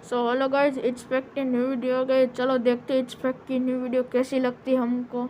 So hello guys, it's fact की new video गई। चलो देखते हैं इट्स फैक्ट की न्यू वीडियो कैसी लगती है हमको।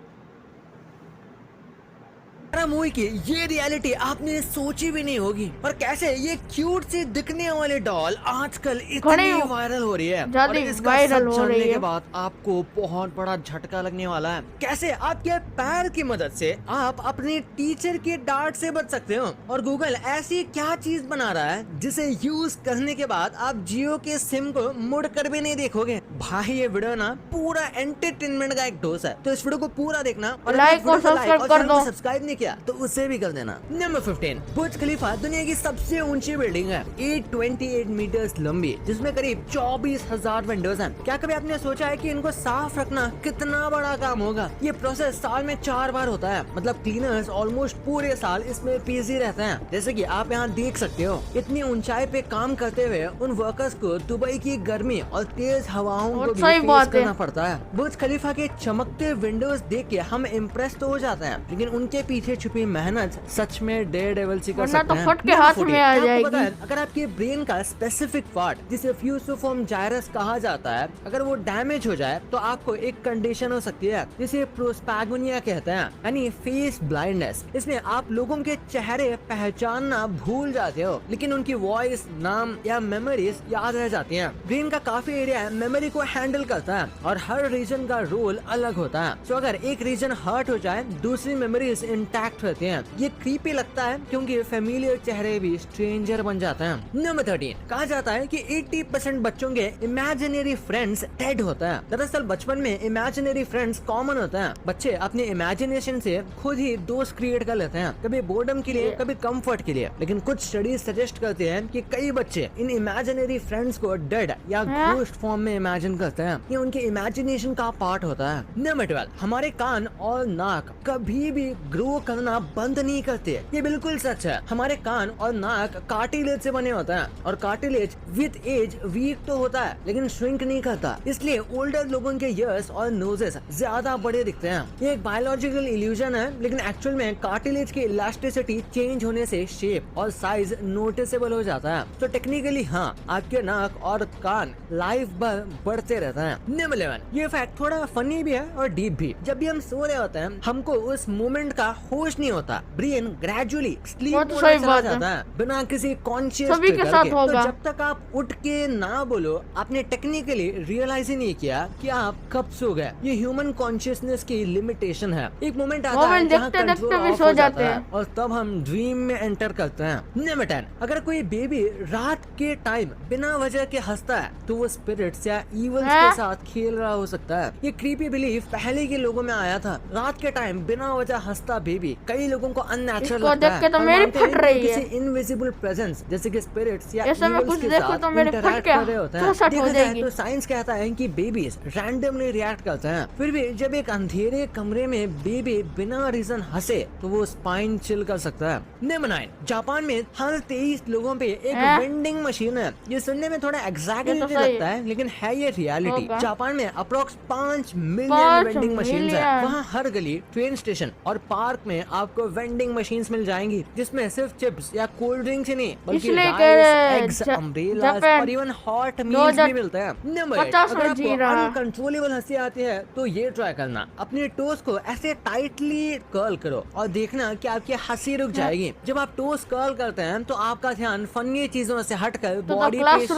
मूवी की ये रियलिटी आपने सोची भी नहीं होगी। और कैसे ये क्यूट सी दिखने वाली डॉल आजकल घने इतनी वायरल हो रही है और ज्यादा इसका वायरल सच हो जानने रही के है। बाद आपको बहुत बड़ा झटका लगने वाला है। कैसे आपके पैर की मदद से आप अपने टीचर की डांट से बच सकते हो और गूगल ऐसी क्या चीज बना रहा है जिसे यूज करने के बाद आप जियो के सिम को मुड़ कर भी नहीं देखोगे। भाई ये वीडियो ना पूरा एंटरटेनमेंट का एक डोज है, तो इस वीडियो को पूरा देखना और लाइक और सब्सक्राइब कर दो। सब्सक्राइब नहीं किया तो उसे भी कर देना। नंबर 15, बुर्ज खलीफा दुनिया की सबसे ऊंची बिल्डिंग है, 828 मीटर्स लंबी, जिसमें करीब 24,000 विंडोज हैं। क्या कभी आपने सोचा है कि इनको साफ रखना कितना बड़ा काम होगा? ये प्रोसेस साल में 4 बार होता है, मतलब क्लीनर्स ऑलमोस्ट पूरे साल इसमें बिजी रहते हैं। जैसे कि आप यहाँ देख सकते हो, इतनी ऊंचाई पे काम करते हुए उन वर्कर्स को दुबई की गर्मी और तेज हवाओं को भी फेस करना पड़ता है। बुर्ज खलीफा के चमकते विंडोज देख के हम इम्प्रेस तो हो जाते हैं, लेकिन उनके पीछे छुपी मेहनत सच में डेयरडेविल सी कर सकते हैं। फट के हाथ में आ जाएगी। अगर आपके ब्रेन का स्पेसिफिक पार्ट जिसे फ्यूसिफॉर्म जायरस कहा जाता है, अगर वो डैमेज हो जाए तो आपको एक कंडीशन हो सकती है जिसे प्रोस्पैगोनिया कहते हैं, यानी फेस ब्लाइंडनेस। इसमें आप लोगों के चेहरे पहचानना भूल जाते हो, लेकिन उनकी वॉइस, नाम या मेमोरीज याद रह जाती हैं। ब्रेन का काफी एरिया मेमोरी को हैंडल करता है और हर रीजन का रोल अलग होता है। तो अगर एक रीजन हर्ट हो जाए, दूसरी मेमोरीज इंटैक्ट रहती हैं। ये क्रीपी लगता है क्योंकि फेमिलियर चेहरे भी स्ट्रेंजर बन जाते हैं। नंबर 13, कहा जाता है कि 80% बच्चों के इमेजिनरी फ्रेंड्स डेड होता है। दरअसल बचपन में इमेजिनरी फ्रेंड्स कॉमन होता है। बच्चे अपने इमेजिनेशन से खुद ही दोस्त क्रिएट कर लेते हैं, कभी बोर्डम के लिए, कभी कंफर्ट के लिए। लेकिन कुछ स्टडीज सजेस्ट करते हैं कि कई बच्चे इन इमेजिनरी फ्रेंड्स को डेड या घोस्ट फॉर्म में इमेजिन करते हैं। ये उनके इमेजिनेशन का पार्ट होता है। नंबर 12, हमारे कान और नाक कभी भी ग्रो करना बंद नहीं करते। ये बिल्कुल सच है। हमारे कान और नाक कार्टिलेज से बने होता है और कार्टिलेज विद एज वीक तो होता है लेकिन श्रिंक नहीं करता। इसलिए ओल्डर लोगों के ईयर्स और नोजेस ज्यादा बड़े दिखते हैं। ये एक बायोलॉजिकल इल्यूजन है, लेकिन एक्चुअल में कार्टिलेज की इलास्टिसिटी चेंज होने से शेप और साइज नोटिसेबल हो जाता है। तो टेक्निकली हाँ, आपके नाक और कान लाइफ भर बढ़ते रहते हैं। नंबर 11, ये फैक्ट थोड़ा फनी भी है और डीप भी। जब भी हम सो रहे होते हैं, हमको उस मोमेंट का होश नहीं होता। ब्रेन ग्रेजुअली स्लीप मोड में चला जाता है बिना किसी कॉन्शियस सभी के साथ होगा। तो जब तक आप उठ के ना बोलो, आपने टेक्निकली रियलाइज ही नहीं किया कि आप कब सो गए। ये ह्यूमन कॉन्शियसनेस की लिमिटेशन है। एक मोमेंट आता है जहाँ कंट्रोल ऑफ हो जाता है और तब हम ड्रीम में एंटर करते हैं। नंबर 10, अगर कोई बेबी रात के टाइम बिना वजह के हंसता है तो वो स्पिरिट्स या इवल्स के साथ खेल रहा हो सकता है। ये क्रीपी बिलीफ पहले के लोगों में आया था। रात के टाइम बिना वजह हंसता बेबी कई लोगों को अननेचुरल लगता है। तो मेरी फट रही है। किसी इनविजिबल प्रेजेंस जैसे कि स्पिरिट्स या ऐसे में कुछ के देखो साथ तो मेरे इंटरैक्ट कर रहे होते हैं। देखा जाए तो साइंस कहता है कि बेबीज रैंडमली रिएक्ट करते हैं। फिर भी जब एक अंधेरे कमरे में बेबी बिना रीजन हंसे तो वो स्पाइन चिल कर सकता है। नंबर 9, जापान में हर 23 लोगों पे एक वेंडिंग मशीन है। ये सुनने में थोड़ा एग्जैगरेटेड लगता है, लेकिन है ये रियलिटी। जापान में अप्रोक्स 5 मिलियन वेंडिंग मशीन है। वहाँ हर गली, ट्रेन स्टेशन और पार्क में आपको वेंडिंग मशीन मिल जाएंगी, जिसमें सिर्फ चिप्स या कोल्ड ड्रिंक्स ही नहीं बल्कि राइस, एग्स, अम्ब्रेलास और इवन हॉट मील्स भी मिलते हैं। नंबर 8, अगर आपको अनकंट्रोलेबल हंसी आती है तो ये ट्राई करना। अपने टोस को ऐसे टाइटली कर्ल करो और देखना कि आपकी हंसी रुक जाएगी। जब आप टोस कर्ल करते हैं तो आपका ध्यान फनी चीजों से हटकर बॉडी पे शिफ्ट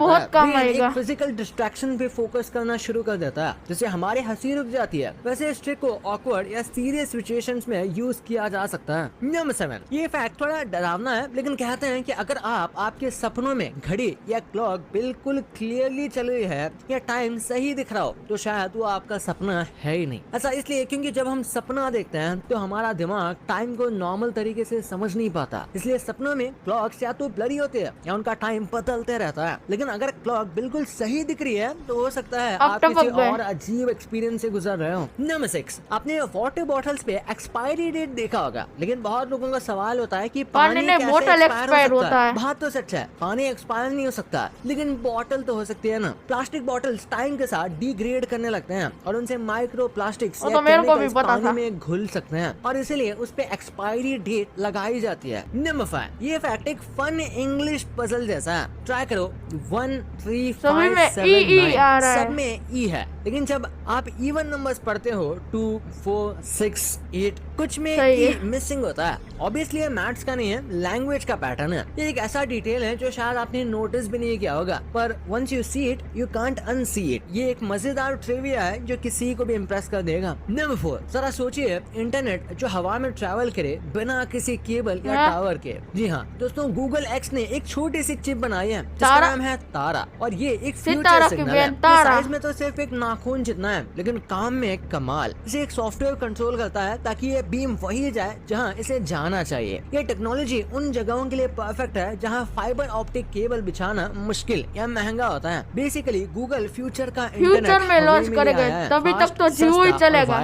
हो जाता है। एक फिजिकल डिस्ट्रैक्शन पे फोकस करना शुरू कर देता है, जिससे हमारी हंसी रुक जाती है। वैसे इस ट्रिक को ऑकवर्ड या सीरियस सिचुएशंस में यूज किया जा सकता है। नंबर 7, ये फैक्ट थोड़ा डरावना है, लेकिन कहते हैं कि अगर आप आपके सपनों में घड़ी या क्लॉक बिल्कुल क्लियरली चल रही है या टाइम सही दिख रहा हो तो शायद वो आपका सपना है ही नहीं। ऐसा इसलिए क्योंकि जब हम सपना देखते हैं तो हमारा दिमाग टाइम को नॉर्मल तरीके से समझ नहीं पाता। इसलिए सपनों में क्लॉक्स या तो ब्लरी होते हैं या उनका टाइम बदलते रहता है। लेकिन अगर क्लॉक बिल्कुल सही दिख रही है तो हो सकता है आप किसी और अजीब एक्सपीरियंस से गुजर रहे हो। नंबर 6, आपने वाटर बॉटल्स पे एक्सपायरी डेट देखा होगा, लेकिन बहुत लोगों का सवाल होता है कि पानी कैसे एक्सपायर होता है। बात तो सच है, पानी एक्सपायर नहीं हो सकता, लेकिन बॉटल तो हो सकती है ना। प्लास्टिक बॉटल्स टाइम के साथ डिग्रेड करने लगते हैं और उनसे माइक्रो प्लास्टिक्स वो तो मेरे को भी पता पानी था। में घुल सकते हैं और इसलिए उस पे एक्सपायरी डेट लगाई जाती है। नंबर 5, ये फैक्ट एक फन इंग्लिश पजल जैसा है। ट्राई करो 1 3 सभी 5 में 7 ई 9 आ रहा है। सब में ई है, लेकिन जब आप इवन नंबर्स पढ़ते हो 2 4 6 8 कुछ में सही ई है। मिसिंग होता है। ऑब्वियसली ये मैथ्स का नहीं है, लैंग्वेज का पैटर्न है। ये एक ऐसा डिटेल है जो शायद आपने नोटिस भी नहीं किया होगा, पर once you see it you can't unsee it. ये एक मजेदार ट्रिविया है जो किसी को भी इम्प्रेस कर देगा। नंबर 4, जरा सोचिए इंटरनेट जो हवा में ट्रैवल करे बिना किसी केबल या हाँ। टावर के। जी हाँ दोस्तों, गूगल एक्स ने एक छोटी सी चिप बनाई है जिसका तारा? नाम है तारा, और ये एक सितारा फ्यूचर की सिग्नल है। बहन तारा। साइज में तो सिर्फ एक नाखून जितना है, लेकिन काम में एक कमाल। इसे एक सॉफ्टवेयर कंट्रोल करता है ताकि ये बीम वही जाए जहाँ इसे जाना चाहिए। ये टेक्नोलॉजी उन जगहों के लिए परफेक्ट है जहाँ फाइबर ऑप्टिक केबल बिछाना मुश्किल या महंगा होता है। बेसिकली गूगल फ्यूचर का फ्यूचर में लॉन्च करेगा, तभी तक तो जियो ही चलेगा।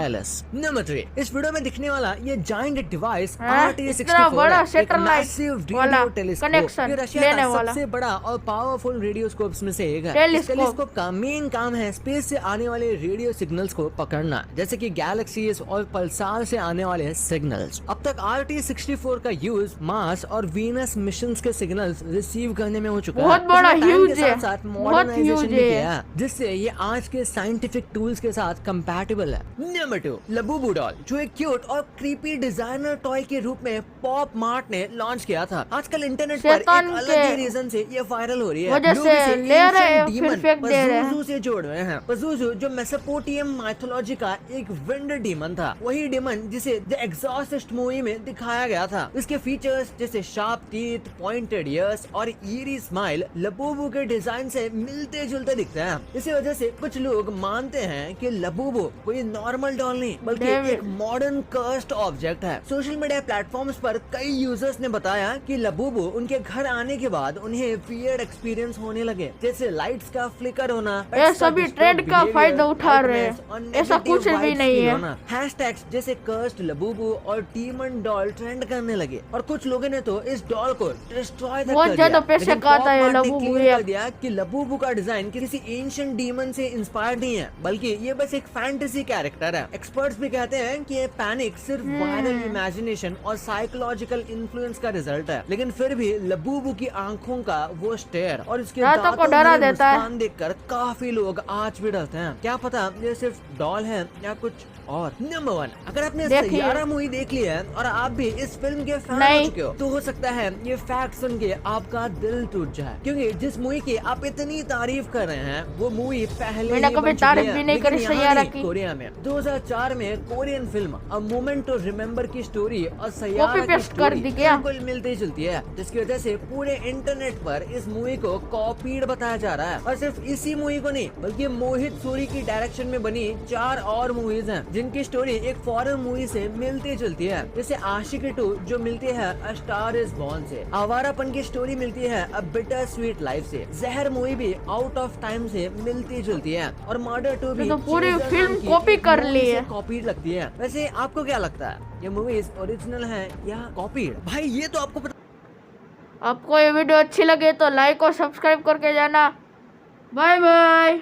नंबर 3, इस वीडियो में दिखने वाला ये जायंट डिवाइस हाँ, RT64 इतना बड़ा है, एक सैटेलाइट massive वाला radio telescope। connection ये रशिया लेने का वाला। सबसे बड़ा और पावरफुल रेडियोस्कोप्स में से एक है। इस टेलीस्कोप। टेलीस्कोप का मेन काम है स्पेस से आने वाले रेडियो सिग्नल्स को पकड़ना, जैसे कि गैलेक्सीज और पल्सार से आने वाले सिग्नल्स। अब तक RT64 का यूज मार्स और वीनस मिशंस के सिग्नल्स रिसीव करने में हो चुका है। बहुत बड़ा इसमें time huge के है, साथ बहुत मॉडर्नाइजेशन huge भी है। किया है, जिससे ये आज के साइंटिफिक टूल्स के साथ कंपैटिबल है। नंबर 2, लबूबू डॉल, जो एक क्यूट और क्रीपी डिजाइनर टॉय के रूप में पॉप मार्ट ने लॉन्च किया था। आजकल इंटरनेट पर एक शैतान अलग के ही रीजन से ये वायरल हो रही है। वजह लोग से इसे ले रहे हैं, ancient फिर demon फेंक दे रहे हैं। पज़ूज़ू से जोड़ रहे हैं। पज़ूज़ू जो मेसोपोटामियन माइथोलॉजी का एक विंड डीमन था, वही डीमन जिसे द एग्जॉर्सिस्ट मूवी में दिखाया गया था। इसके फीचर्स जैसे शार्प टीथ, पॉइंटेड ईयर्स और ईरी स्माइल लबूबू के डिजाइन से मिलते जुलते दिखते हैं। इसी वजह से कुछ लोग मानते हैं कि लबूबू कोई नॉर्मल डॉल नहीं बल्कि डेविड। एक मॉडर्न कर्स्ड ऑब्जेक्ट है। सोशल मीडिया प्लेटफॉर्म्स पर कई यूजर्स ने बताया कि लबूबू उनके घर आने के बाद उन्हें वियर्ड एक्सपीरियंस होने लगे, जैसे लाइट्स का फ्लिकर होना, ये pets का सभी disturbed ट्रेंड का behavior, फायदा उठा रहे हैं। nightmares और ऐसा negative कुछ भी vibes नहीं feel है। होना। हैशटैग्स जैसे कर्स्ड लबूबू और डीमन डॉल ट्रेंड करने लगे, और कुछ लोगों ने तो इस डॉल को डिस्ट्रॉय तक बहुत कर ज्यादा दिया। पैसे लेकिन खाता है पॉप मार्ट ने लबूबू clear ये। कर दिया कि लबूबू का डिजाइन किसी एंशिएंट डीमन से इंस्पायर्ड नहीं है, बल्कि ये बस एक फैंटेसी कैरेक्टर है। एक्सपर्ट्स भी कहते हैं कि ये पैनिक सिर्फ वायरल इमेजिनेशन और साइकोलॉजिकल इन्फ्लुएंस का रिजल्ट है, लेकिन फिर भी लबूबू की आंखों का वो स्टेयर और इसके रातों को दांतों डरा भरी देता है। मुस्कान देखकर काफी लोग आज भी डरते हैं। क्या पता ये सिर्फ डॉल है या कुछ और। नंबर 1, अगर आपने देखिए। सैयारा मूवी देख ली है और आप भी इस फिल्म के फैन हो नहीं। चुके हो, तो हो सकता है ये फैक्ट सुन के आपका दिल टूट जाए, क्योंकि जिस मूवी की आप इतनी तारीफ कर रहे हैं वो मूवी पहले मैंने ही कभी बन चुकी तारीफ है, भी नहीं लेकिन करी यहाँ सैयारा नहीं, की। कोरिया में 2004 में Korean film a moment to remember की स्टोरी और सैयारा Copy की paste कर स्टोरी दी क्या? बिल्कुल मिलती जुलती है, जिसकी वजह से पूरे इंटरनेट पर इस मूवी को कॉपीड बताया जा रहा है। और सिर्फ इसी मूवी को नहीं, बल्कि मोहित सूरी की डायरेक्शन में बनी 4 और मूवीज हैं जिनकी स्टोरी एक फॉरेन मूवी से मिलती जुलती है, जैसे आशिकी 2 जो मिलती है अ स्टार इज बॉर्न से, आवारापन की स्टोरी मिलती है अ बिटर स्वीट लाइफ से, जहर मूवी भी आउट ऑफ टाइम से मिलती जुलती है, और मर्डर 2 भी तो पूरी चीजर फिल्म नाम की कॉपी एक कर मूवी ली से है। कॉपी लगती है। वैसे आपको क्या लगता है, ये मूवीज ओरिजिनल है या कॉपीड? भाई ये तो आपको आपको ये वीडियो अच्छी लगे तो लाइक और सब्सक्राइब करके जाना। Bye bye.